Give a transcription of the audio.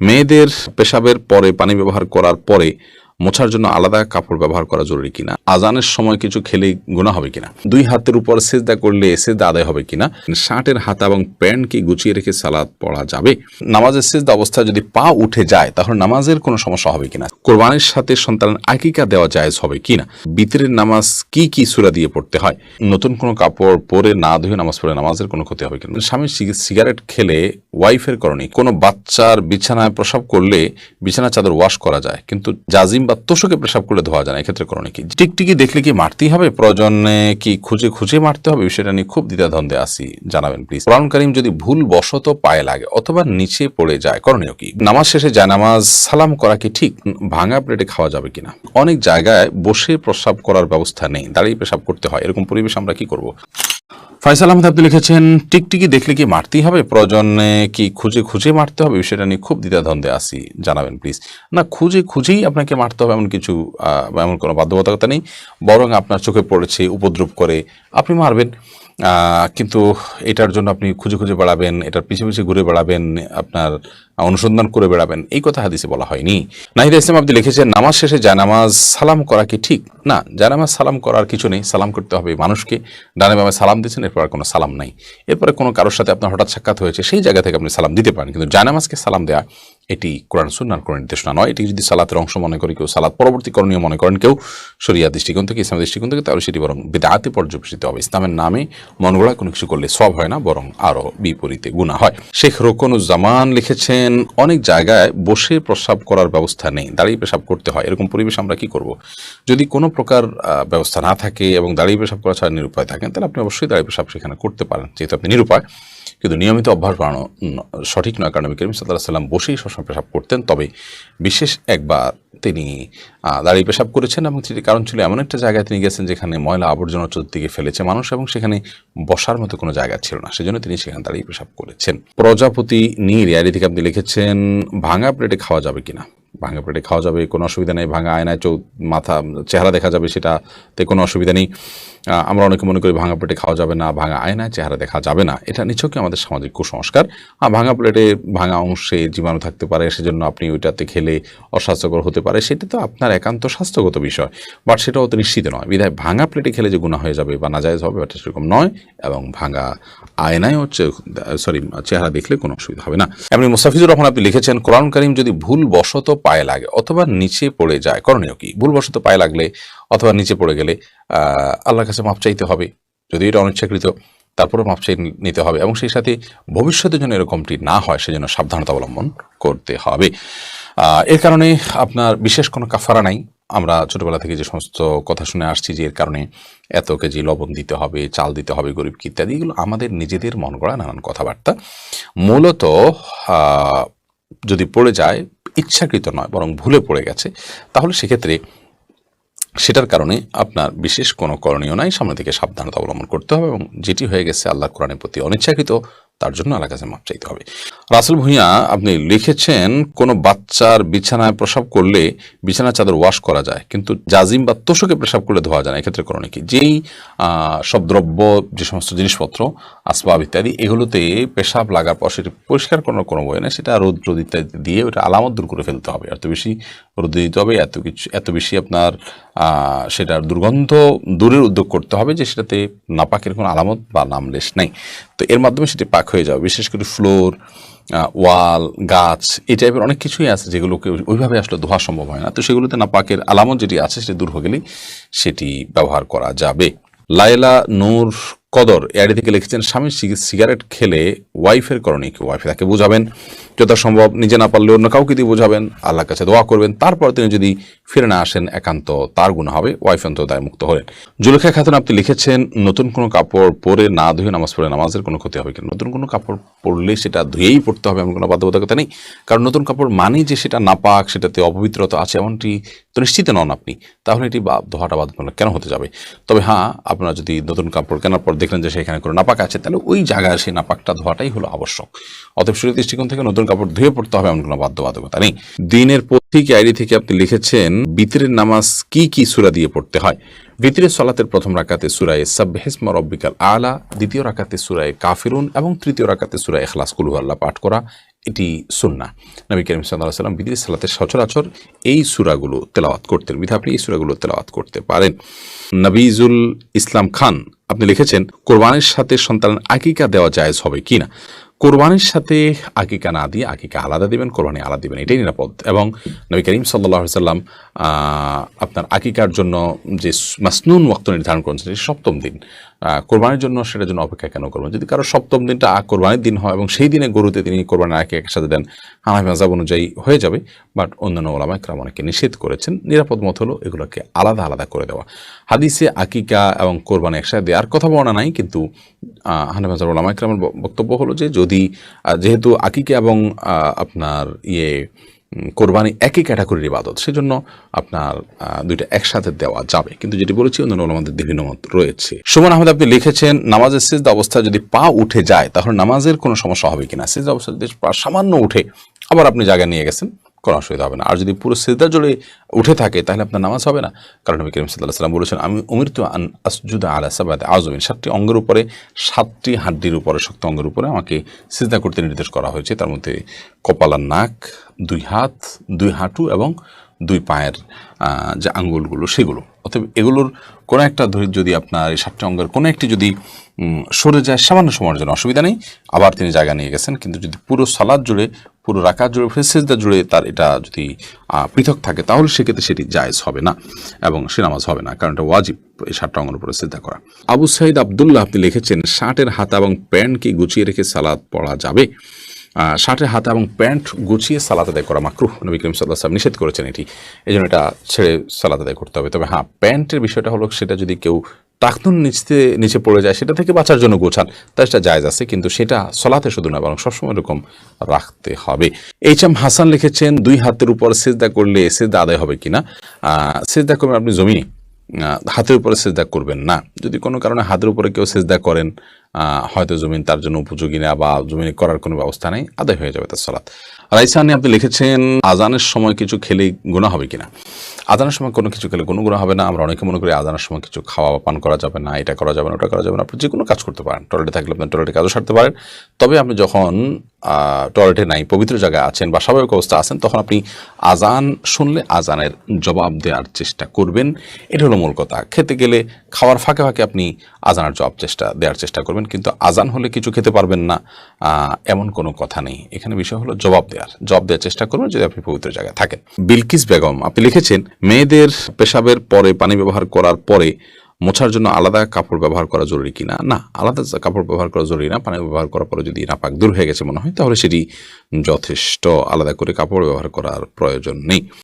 মেয়েদের পেশাবের পরে পানি ব্যবহার করার পরে মোছার জন্য আলাদা কাপড় ব্যবহার করা জরুরি কিনা, আজানের সময় কিছু খেলে গুনাহ হবে কিনা, দুই হাতের উপর সিজদা করলে সিজদা আদায় হবে কিনা, শার্টের হাতা এবং প্যান্ট কি গুছিয়ে রেখে সালাত পড়া যাবে, নামাজের সিজদা অবস্থায় যদি পা উঠে যায় তাহলে নামাজের কোনো সমস্যা হবে কিনা, কোরবানির সাথে সন্তানের আকিকা দেওয়া জায়েজ হবে কিনা, বিতরের নামাজ কি কি সূরা দিয়ে পড়তে হয়, নতুন কোনো কাপড় পরে না ধুয়ে নামাজ পড়ে নামাজের কোনো ক্ষতি হবে কিনা, স্বামী সিগারেট খেলে ওয়াইফের করণীয়, কোনো বাচ্চার বিছানায় প্রসাব করলে বিছানা চাদর ওয়াশ করা যায় কিন্তু জাজিম বা তোষকে পেশাব করলে ধোয়া যায় না, এক্ষেত্রে করণীয় কি, টিকটিকি দেখলে কি মারতেই হবে, প্রয়োজনে কি খুঁজে খুঁজে মারতে হবে, বিষয়টা নিয়ে খুব দ্বিধাদ্বন্দ্বে আছি, জানাবেন প্লিজ। কোরআন কারীম যদি ভুল বশত পায়ে লাগে অথবা নিচে পড়ে যায় করণীয় কি, নামাজ শেষে জায়নামাজ সালাম করা কি ঠিক, ভাঙা প্লেটে খাওয়া যাবে কিনা, অনেক জায়গায় বসে প্রসাব করার ব্যবস্থা নেই, দাঁড়িয়ে পেশাব করতে হয়, এরকম পরিবেশ আমরা কি করব। ফয়সাল আহমেদ আপনি লিখেছেন টিকটিকি দেখলে কি মারতেই হবে, প্রয়োজনে কি খুঁজে খুঁজে মারতে হবে, বিষয়টা নিয়ে খুব দ্বিধাদ্বন্দ্বে আছি, জানাবেন প্লিজ। না, খুঁজে খুঁজেই আপনাকে মারতে হবে এমন কিছু এমন কোনো বাধ্যবাধকতা নেই, বরং আপনার চোখে পড়েছে উপদ্রব করে আপনি মারবেন, কিন্তু এটার জন্য আপনি খুঁজে খুঁজে বেড়াবেন, এটার পিছিয়ে পিছিয়ে ঘুরে বেড়াবেন, আপনার অনুসন্ধান করে বেড়াবেন, এই কথা হাদিসে বলা হয়নি। নাহিদা ইসলাম আপনি লিখেছেন নামাজ শেষে জায়নামাজ সালাম করা কি ঠিক, না জায়নামাজ সালাম করার কিছু নেই, সালাম করতে হবে মানুষকে, ডানে বামে সালাম দিচ্ছেন এরপর কোনো সালাম নাই, এরপরে কোনো কারোর সাথে আপনার হঠাৎ সাক্ষাৎ হয়েছে সেই জায়গা থেকে আপনি সালাম দিতে পারেন, কিন্তু জায়নামাজকে সালাম দেওয়া এটি কোরআন সুন্নাহর কোনো নির্দেশনা নয়, এটি যদি সালাতের অংশ মনে করে কেউ, সালাত পরবর্তী করণীয় মনে করেন কেউ শরিয়া দৃষ্টিকোণ থেকে, ইসলামের দৃষ্টিকোণ থেকে, তাহলে সেটি বরং বিদআতে পর্যবেসিত হবে। ইসলামের নামে মন গড়া কোনো কিছু করলে সওয়াব হয় না, বরং আরও বিপরীতে গুনাহ হয়। শেখ রোকনুজ্জামান লিখেছেন অনেক জায়গায় বসে প্রসাব করার ব্যবস্থা নেই, দাঁড়িয়ে পেশাব করতে হয়, এরকম পরিবেশ আমরা কি করব। যদি কোনো প্রকার ব্যবস্থা না থাকে এবং দাঁড়িয়ে পেশাব করা ছাড়া নিরুপায় থাকেন তাহলে আপনি অবশ্যই দাঁড়িয়ে পেশাব সেখানে করতে পারেন, যেহেতু আপনি নিরুপায়, কিন্তু নিয়মিত অভ্যাস বাড়ানো সঠিক নয়, কারণ নবী করিম সাল্লাল্লাহু আলাইহি ওয়াসাল্লাম বসেই সবসময় পেশাব করতেন, তবে বিশেষ একবার তিনি দাঁড়িয়ে পেশাব করেছেন এবং সেটি কারণ ছিল এমন একটা জায়গায় তিনি গেছেন যেখানে ময়লা আবর্জনা চতুর্দিকে ফেলেছে মানুষ এবং সেখানে বসার মতো কোনো জায়গা ছিল না, সেজন্য তিনি সেখানে দাঁড়িয়ে পেশাব করেছেন। প্রজাপতি নীর এর থেকে আপনি লিখেছেন ভাঙা প্লেটে খাওয়া যাবে কিনা, ভাঙা প্লেটে খাওয়া যাবে, কোনো অসুবিধা নেই, ভাঙা আয়নায় মাথা চেহারা দেখা যাবে সেটাতে কোনো অসুবিধা নেই। আমরা অনেকে মনে করি ভাঙা প্লেটে খাওয়া যাবে না, ভাঙা আয়নায় চেহারা দেখা যাবে না, এটা নিছকই আমাদের সামাজিক কুসংস্কার। ভাঙা প্লেটে ভাঙা অংশে জীবাণু থাকতে পারে, সেজন্য আপনি ওইটাতে খেলে অস্বাস্থ্যকর হতে পারে, সেটা তো আপনার একান্ত স্বাস্থ্যগত বিষয়, বাট সেটাও তো নিশ্চিত নয়, বিধায় ভাঙা প্লেটে খেলে যে গুনাহ হয়ে যাবে বা নাজায়েজ হবে এটা সেরকম নয়, এবং ভাঙা আয়নায় চেহারা দেখলে কোনো অসুবিধা হবে না। এমনি মুস্তাফিজুর রহমান আপনি লিখেছেন কোরআন কারীম যদি ভুল বশত পায়ে লাগে অথবা নিচে পড়ে যায় করণীয় কি, ভুল বশত পায়ে লাগলে অথবা নিচে পড়ে গেলে আল্লাহর কাছে মাপ চাইতে হবে, যদি এটা অনিচ্ছাকৃত তারপরে মাপ চাই নিতে হবে, এবং সেই সাথে ভবিষ্যতের জন্য এরকমটি না হয় সেজন্য সাবধানতা অবলম্বন করতে হবে। এর কারণে আপনার বিশেষ কোনো কাফারা নাই। আমরা ছোটবেলা থেকে যে সমস্ত কথা শুনে আসছি যে এর কারণে এত কেজি লবণ দিতে হবে, চাল দিতে হবে গরিবকে ইত্যাদি, এগুলো আমাদের নিজেদের মন গড়া নানান কথাবার্তা। মূলত যদি পড়ে যায় ইচ্ছাকৃত নয় বরং ভুলে পড়ে গেছে, তাহলে সেক্ষেত্রে সেটার কারণে আপনার বিশেষ কোনো করণীয় নাই, সামনে থেকে সাবধানতা অবলম্বন করতে হবে, এবং যেটি হয়ে গেছে আল্লাহ কোরআনের প্রতি অনিচ্ছাকৃত তার জন্য আল্লাহর কাছে মাপ চাইতে হবে। রাসেল ভূঁইয়া আপনি লিখেছেন কোনো বাচ্চার বিছানায় প্রসাব করলে বিছানা চাদর ওয়াশ করা যায় কিন্তু জাজিম বা তোষকে পেশাব করলে ধোয়া যায় না, এক্ষেত্রে করণীয় কি, যেই সব দ্রব্য যে সমস্ত জিনিসপত্র আসবাব ইত্যাদি এগুলোতে পেশাব লাগার পর সেটি পরিষ্কার করার কোনো বই নেই, সেটা রোদ ইত্যাদি দিয়ে ওটা আলামত দূর করে ফেলতে হবে, এত বেশি রোদ দিতে হবে, এত বেশি আপনার সেটার দুর্গন্ধ দূরের উদ্যোগ করতে হবে যে সেটাতে নাপাকের কোনো আলামত বা নামলেশ নেই, তো এর মাধ্যমে সেটি পাক হয়ে যাবে। বিশেষ করে ফ্লোর, ওয়াল, গাছ এই টাইপের অনেক কিছুই আছে যেগুলোকে ওইভাবে আসলে ধোয়া সম্ভব হয় না, তো সেগুলোতে নাপাকের আলামত যেটি আছে সেটি দূর হয়ে গেলেই সেটি ব্যবহার করা যাবে। লায়লা নূর কদর এআইডি থেকে লিখেছেন স্বামী সিগারেট খেলে ওয়াইফের করণীয় কি, ওয়াইফ তাকে বোঝাবেন, যথাসম্ভব নিজে না পারলে অন্য কাউকে দিয়ে বোঝাবেন, আল্লাহর কাছে দোয়া করবেন, তারপর তিনি যদি ফিরে না আসেন একান্ত তার গুনাহ হবে, ওয়াইফ অন্তত দায়মুক্ত হলেন। জুলেখা খাতুন আপনি লিখেছেন নতুন কোনো কাপড় পরে না ধুয়ে নামাজ পড়ে নামাজের কোনো ক্ষতি হবে কিনা, নতুন কোনো কাপড় পরলে সেটা ধুয়েই পড়তে হবে এমন কোনো বাধ্যবাধকতা নেই, কারণ নতুন কাপড় মানেই যে সেটা নাপাক, সেটাতে অপবিত্রতা আছে এমনটি তো নিশ্চিত নন আপনি, তাহলে এটি ধোয়াটা বাধ্যতামূলক কেন হতে যাবে। তবে হ্যাঁ, আপনারা যদি নতুন কাপড় কেনার পর দেখলেন যে সেখানে কোনো নাপাক আছে তাহলে ওই জায়গায় সেই নাপাকটা ধোয়াটাই হলো আবশ্যক। অতএব শরীর দৃষ্টিকোণ থেকে নতুন কাপড় ধুয়ে পড়তে হবে এমন কোনো বাধ্যবাধকতা নেই। দিনের পথিক আইডি থেকে আপনি লিখেছেন বিতরের নামাজ কি কি সূরা দিয়ে পড়তে হয়। ভিতরের সালাতের প্রথম রাকাতে সূরা সাব্বিহিসমা রাব্বিকাল আলা, দ্বিতীয় রাকাতে সূরা কাফিরুন এবং তৃতীয় রাকাতে সূরা ইখলাস কুল হুয়াল্লাহ পাঠ করা, এটি সুন্নাহ। নবী করিম সাল্লাল্লাহু আলাইহি ওয়াসাল্লাম বিদেশ সালাতে সচরাচর এই সূরাগুলো তেলাওয়াত করতেন, বিধায় আপনি এই সূরাগুলো তেলাওয়াত করতে পারেন। নবীজুল ইসলাম খান আপনি লিখেছেন, কোরবানির সাথে সন্তানের আকিকা দেওয়া জায়েজ হবে কিনা। কোরবানির সাথে আকিকা না দিয়ে আকিকা আলাদা দিবেন, কোরবানি আলাদা দিবেন, এটাই নিরাপদ। এবং নবী করিম সাল্লাল্লাহু আলাইহি ওয়াসাল্লাম আপনার আকিকার জন্য যে মাসনুন ওয়াক্ত নির্ধারণ করেছেন সেটি সপ্তম দিন। কোরবানির জন্য সেটার জন্য অপেক্ষা কেন করবেন? যদি কারো সপ্তম দিনটা কোরবানির দিন হয় এবং সেই দিনে গরুতে তিনি কোরবানির আকিকা একসাথে দেন, হানাফি মাযহাব অনুযায়ী হয়ে যাবে। বাট অন্যান্য ওলামা ইকরাম অনেকে নিষেধ করেছেন। নিরাপদ মত হলো এগুলোকে আলাদা আলাদা করে দেওয়া। হাদিসে আকিকা এবং কোরবানি একসাথে দেওয়ার কথা বলা নাই, কিন্তু হানাফি মাযহাব ওলামা ইকরামের বক্তব্য হলো যে যদি যেহেতু আকিকা এবং আপনার কোরবানি একই ক্যাটাগরির ইবাদত, সেজন্য আপনার দুইটা একসাথে দেওয়া যাবে। কিন্তু যেটি বলেছি অন্যান্য ওলামাদের বিভিন্ন মত রয়েছে। সুমন আহমেদ আপনি লিখেছেন, নামাজের সিজদা অবস্থায় যদি পা উঠে যায় তাহলে নামাজের কোনো সমস্যা হবে কিনা। সিজদা অবস্থায় যদি পা সামান্য উঠে আবার আপনি জায়গায় নিয়ে গেছেন, কোনো অসুবিধা হবে না। আর যদি পুরো সিজদা জুড়ে উঠে থাকে তাহলে আপনার নামাজ হবে না, কারণ নবী করিম সাল্লাল্লাহু আলাইহি ওয়াসাল্লাম বলেছেন, আমি উমিরতু আন আসজুদা আলা সাবআতি আযমিন, 7টি অঙ্গের উপরে, 7টি হাড্ডির উপরে, শক্ত অঙ্গের উপরে আমাকে সিজদা করতে নির্দেশ করা হয়েছে। তার মধ্যে কপাল আর নাক, 2 হাত, 2 হাঁটু এবং 2 পায়ের যে আঙ্গুলগুলো সেগুলো। অতএব এগুলোর কোনো একটা যদি আপনার এই 7টি অঙ্গের কোনো একটি যদি সরে যায় সামান্য সময়ের জন্য অসুবিধা নেই, আবার তিনি জায়গা নিয়ে গেছেন। কিন্তু যদি পুরো সালাত জুড়ে, পুরো রাকাত জুড়ে, সিজদা জুড়ে তার এটা যদি পৃথক থাকে তাহলে সেক্ষেত্রে সেটি জায়েজ হবে না এবং সে নামাজ হবে না, কারণ এটা ওয়াজিব এই 7টা অঙ্গের উপরে সিজদা করা। আবু সাইদ আব্দুল্লাহ আপনি লিখেছেন, শার্টের হাতা এবং প্যান্ট কি গুছিয়ে রেখে সালাত পড়া যাবে? শার্টের হাতা এবং প্যান্ট গুছিয়ে সালাত আদায় করা মাকরুহ, নবী করিম সাল্লাল্লাহু আলাইহি ওয়াসাল্লাম নিষেধ করেছেন এটি, এই জন্য এটা ছেড়ে সালাত আদায় করতে হবে। তবে হ্যাঁ, প্যান্টের বিষয়টা হলো সেটা যদি কেউ টাকনুন নিচে পড়ে যায় সেটা থেকে বাঁচার জন্য গোছান, তাই সেটা জায়েজ আছে, কিন্তু সেটা সলাতে শুধু না বরং সবসময় এরকম রাখতে হবে। এইচ.এম. হাসান লিখেছেন, 2 হাতের উপর সিজদা করলে সিজদা আদায় হবে কিনা। সিজদা করবেন আপনি জমিনে, হাতের উপরে সিজদা করবেন না। যদি কোনো কারণে হাতের উপরে কেউ সিজদা করেন, হয়তো জমিন তার জন্য উপযোগী না বা জমিনে করার কোনো ব্যবস্থা নেই, আদায় হয়ে যাবে তার সালাত। রাইসানি আপনি লিখেছেন, আজানের সময় কিছু খেলে গুনাহ হবে কিনা। আজানের সময় কোনো কিছু খেলে কোনো গুনাহ হবে না। আমরা অনেকে মনে করি আজানের সময় কিছু খাওয়া বা পান করা যাবে না, এটা করা যাবে না, ওটা করা যাবে না। আপনি যে কোনো কাজ করতে পারেন, টয়লেটে থাকলে আপনি টয়লেটে কাজও সারতে পারেন। তবে আপনি যখন টয়লেটে নাই, পবিত্র জায়গায় আছেন বা স্বাভাবিক অবস্থা আছেন, তখন আপনি আজান শুনলে আজানের জবাব দেওয়ার চেষ্টা করবেন। এটা হলো মূল কথা। খেতে গেলে খাওয়ার ফাঁকে ফাঁকে আপনি আজানের জবাব দেওয়ার চেষ্টা করবেন, কিন্তু আজান হলে কিছু খেতে পারবেন না এমন কোনো কথা নেই। এখানে বিষয় হলো জবাব দেওয়ার চেষ্টা করবেন যদি আপনি পবিত্র জায়গায় থাকেন। বিলকিস বেগম আপনি লিখেছেন, মেয়েদের পেশাবের পরে পানি ব্যবহার করার পরে মোছার জন্য আলাদা কাপড় ব্যবহার করা জরুরি কিনা। না, আলাদা কাপড় ব্যবহার করা জরুরি না। পানি ব্যবহার করার পরে যদি নাপাক দূর হয়ে গেছে মনে হয় তাহলে সেটি যথেষ্ট, আলাদা করে কাপড় ব্যবহার করার প্রয়োজন নেই।